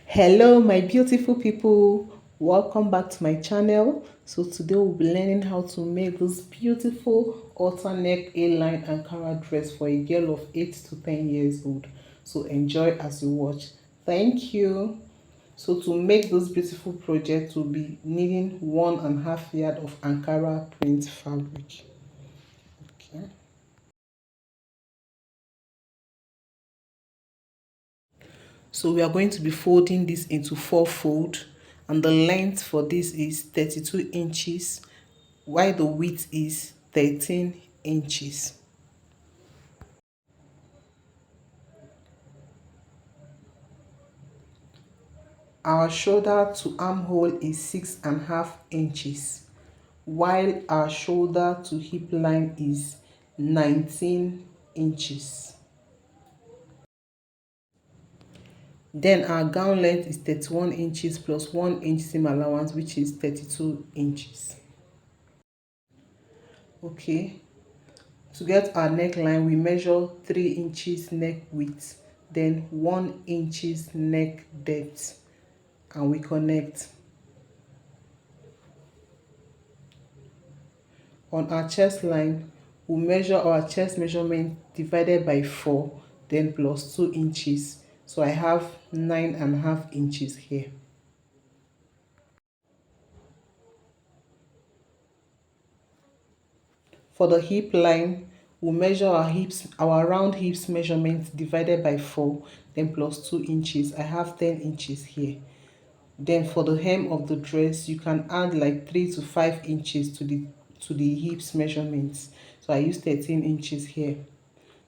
Hello my beautiful people, welcome back to my channel. So today we'll be learning how to make this beautiful halter neck A-line Ankara dress for a girl of 8 to 10 years old. So enjoy as you watch. Thank you. So to make this beautiful project, we'll be needing 1.5 yard of Ankara print fabric. Okay. So we are going to be folding this into 4 fold, and the length for this is 32 inches while the width is 13 inches. Our shoulder to armhole is 6.5 inches, while our shoulder to hip line is 19 inches. Then our gown length is 31 inches plus 1 inch seam allowance, which is 32 inches. Okay, to get our neckline, we measure 3 inches neck width, then 1 inches neck depth, and we connect. On our chest line, we measure our chest measurement divided by 4, then plus 2 inches. So I have 9.5 inches here. For the hip line, we measure our round hips measurement divided by 4, then plus 2 inches. I have 10 inches here. Then for the hem of the dress, you can add like 3 to 5 inches to the hips measurements. So I use 13 inches here.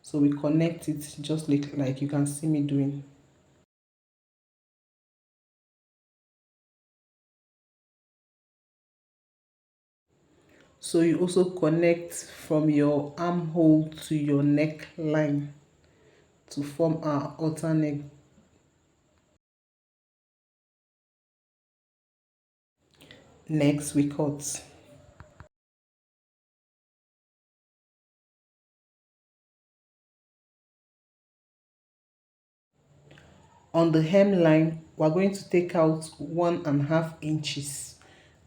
So we connect it just like you can see me doing. So you also connect from your armhole to your neckline to form our halter neck. Next, we cut. On the hemline, we're going to take out 1.5 inches,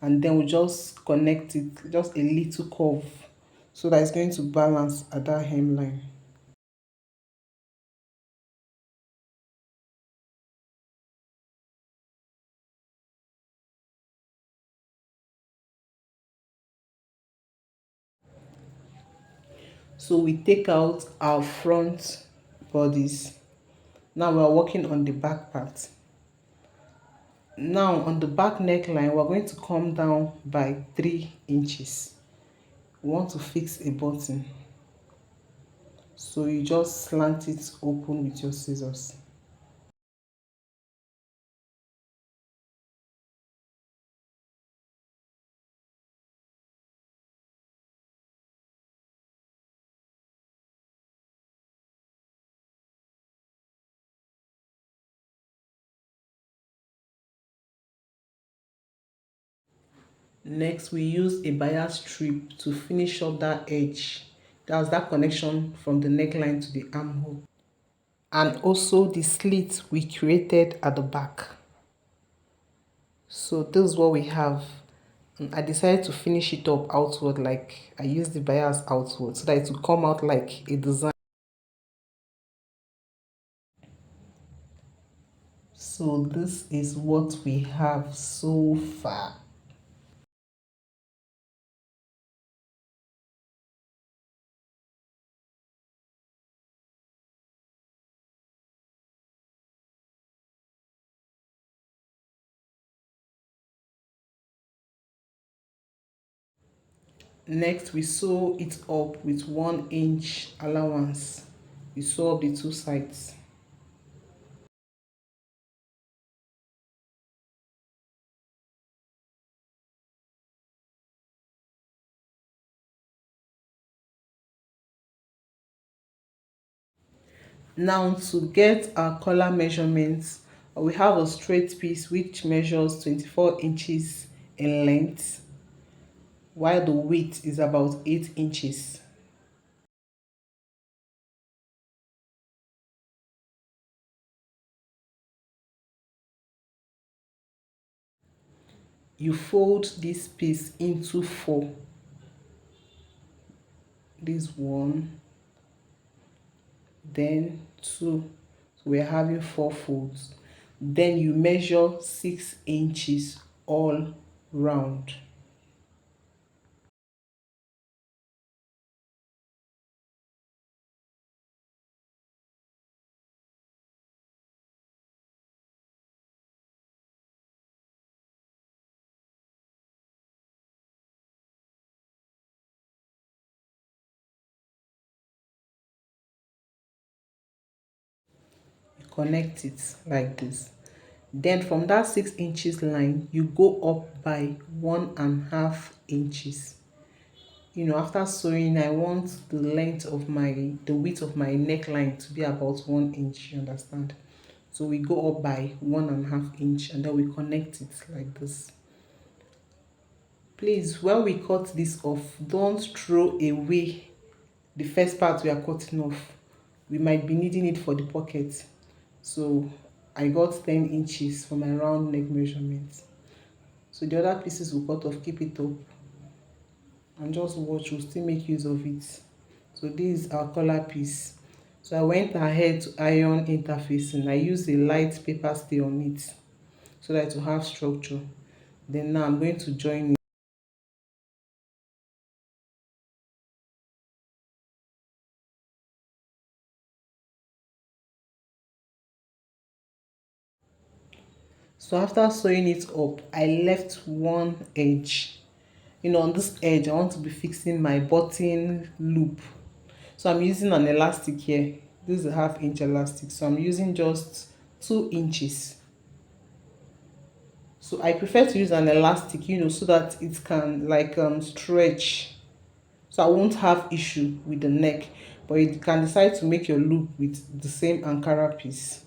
and then we just connect it, just a little curve, so that it's going to balance at that hemline. So we take out our front bodice. Now we are working on the back part. Now on the back neckline, we're going to come down by 3 inches. We want to fix a button, so you just slant it open with your scissors. Next, we use a bias strip to finish up that edge. That's that connection from the neckline to the armhole, and also the slit we created at the back. So this is what we have. And I decided to finish it up outward, like I used the bias outward so that it will come out like a design. So this is what we have so far. Next, we sew it up with 1 inch allowance. We sew up the two sides. Now to get our collar measurements, we have a straight piece which measures 24 inches in length, while the width is about 8 inches. you fold this piece into four. This one, then two. So we're having four folds. Then you measure 6 inches all round. You connect it like this. Then from that 6 inches line, you go up by 1.5 inches. After sewing, I want the width of my neckline to be about 1 inch, you understand? So we go up by 1.5 inch and then we connect it like this. Please, when we cut this off, don't throw away the first part we are cutting off. We might be needing it for the pocket. So I got 10 inches for my round neck measurement. So the other pieces we cut off, keep it up and just watch, we'll still make use of it. So this is our collar piece. So I went ahead to iron interfacing. I used a light paper stay on it so that it will have structure. Then now I'm going to join it. So after sewing it up, I left one edge. On this edge I want to be fixing my button loop. So I'm using an elastic here. This is a 1/2 inch elastic, so I'm using just 2 inches. So I prefer to use an elastic, so that it can like stretch, so I won't have issue with the neck. But you can decide to make your loop with the same Ankara piece.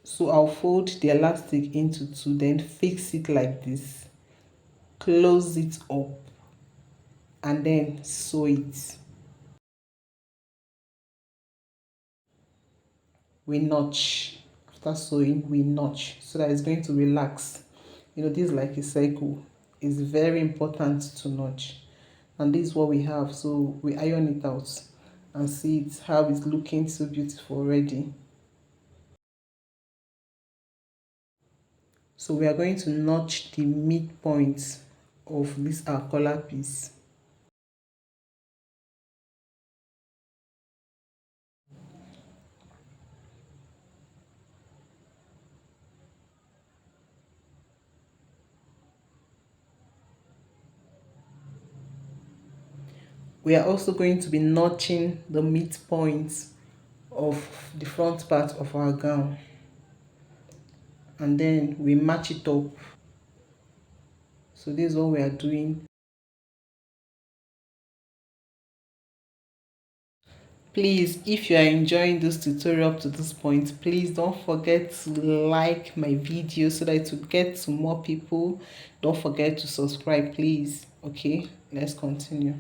So I'll fold the elastic into two, then fix it like this, close it up, and then sew it. We notch. After sewing, we notch so that it's going to relax. This is like a cycle. It's very important to notch. And this is what we have. So we iron it out and see it how it's looking so beautiful already. So we are going to notch the midpoint of this our collar piece. We are also going to be notching the midpoint of the front part of our gown, and then we match it up. So this is what we are doing. Please, if you are enjoying this tutorial up to this point, please don't forget to like my video so that it will get to more people. Don't forget to subscribe, please. Okay, let's continue.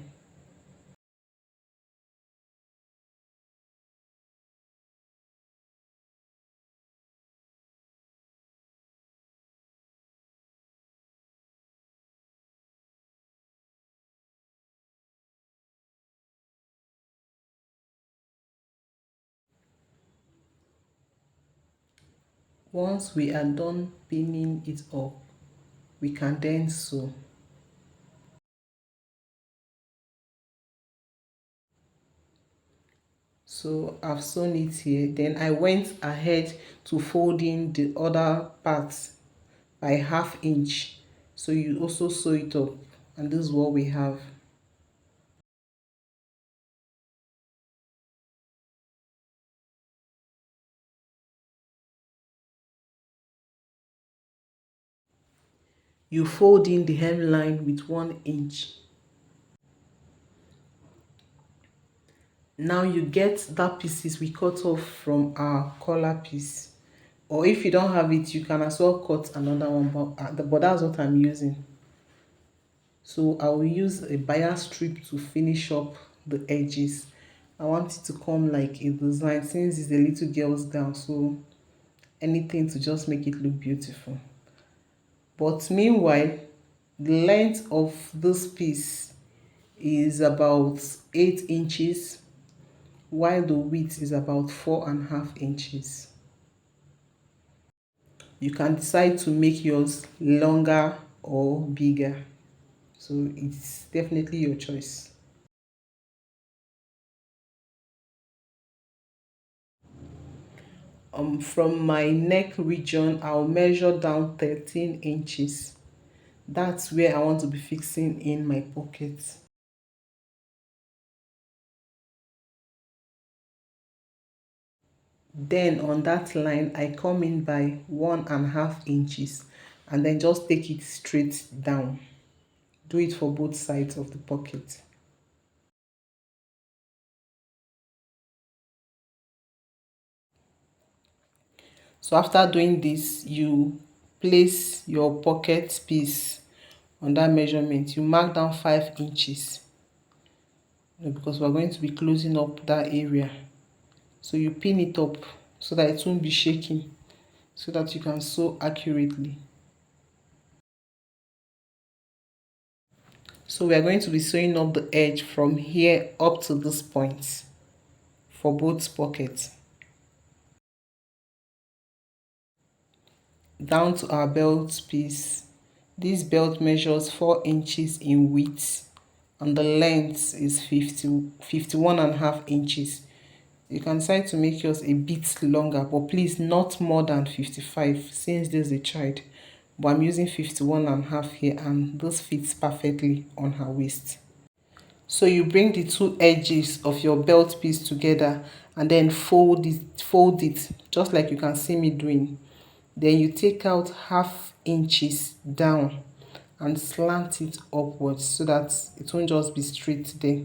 Once we are done pinning it up, we can then sew. So I've sewn it here. Then I went ahead to folding the other parts by 1/2 inch. So you also sew it up, and this is what we have. You fold in the hemline with 1 inch. Now you get that pieces we cut off from our collar piece, or if you don't have it, you can as well cut another one, but that's what I'm using. So I will use a bias strip to finish up the edges. I want it to come like a design since it's a little girl's gown, so anything to just make it look beautiful. But meanwhile, the length of this piece is about 8 inches, while the width is about 4.5 inches. You can decide to make yours longer or bigger, so it's definitely your choice. From my neck region, I'll measure down 13 inches. That's where I want to be fixing in my pocket. Then on that line, I come in by 1.5 inches and then just take it straight down. Do it for both sides of the pocket. So after doing this, you place your pocket piece on that measurement. You mark down 5 inches, because we're going to be closing up that area. So you pin it up so that it won't be shaking, so that you can sew accurately. So we are going to be sewing up the edge from here up to this point for both pockets. Down to our belt piece. This belt measures 4 inches in width and the length is 51.5 inches. You can decide to make yours a bit longer, but please not more than 55 since this is a child. But I'm using 51.5 here, and this fits perfectly on her waist. So you bring the two edges of your belt piece together and then fold it just like you can see me doing. Then you take out 0.5 inches down and slant it upwards so that it won't just be straight there.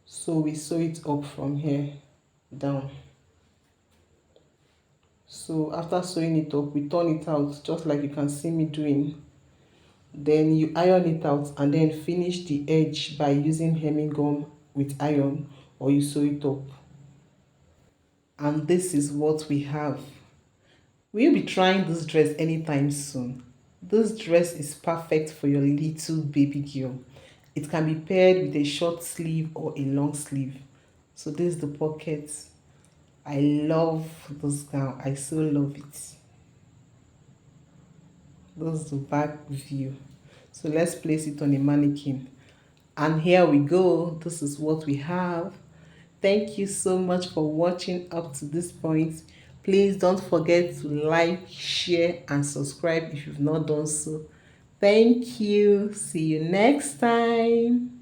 So we sew it up from here down. So after sewing it up, we turn it out just like you can see me doing. Then you iron it out and then finish the edge by using hemming gum with iron, or you sew it up. And this is what we have. Will you be trying this dress anytime soon? This dress is perfect for your little baby girl. It can be paired with a short sleeve or a long sleeve. So this is the pocket. I love this gown. I so love it. This is the back view. So let's place it on a mannequin. And here we go. This is what we have. Thank you so much for watching up to this point. Please don't forget to like, share, and subscribe if you've not done so. Thank you. See you next time.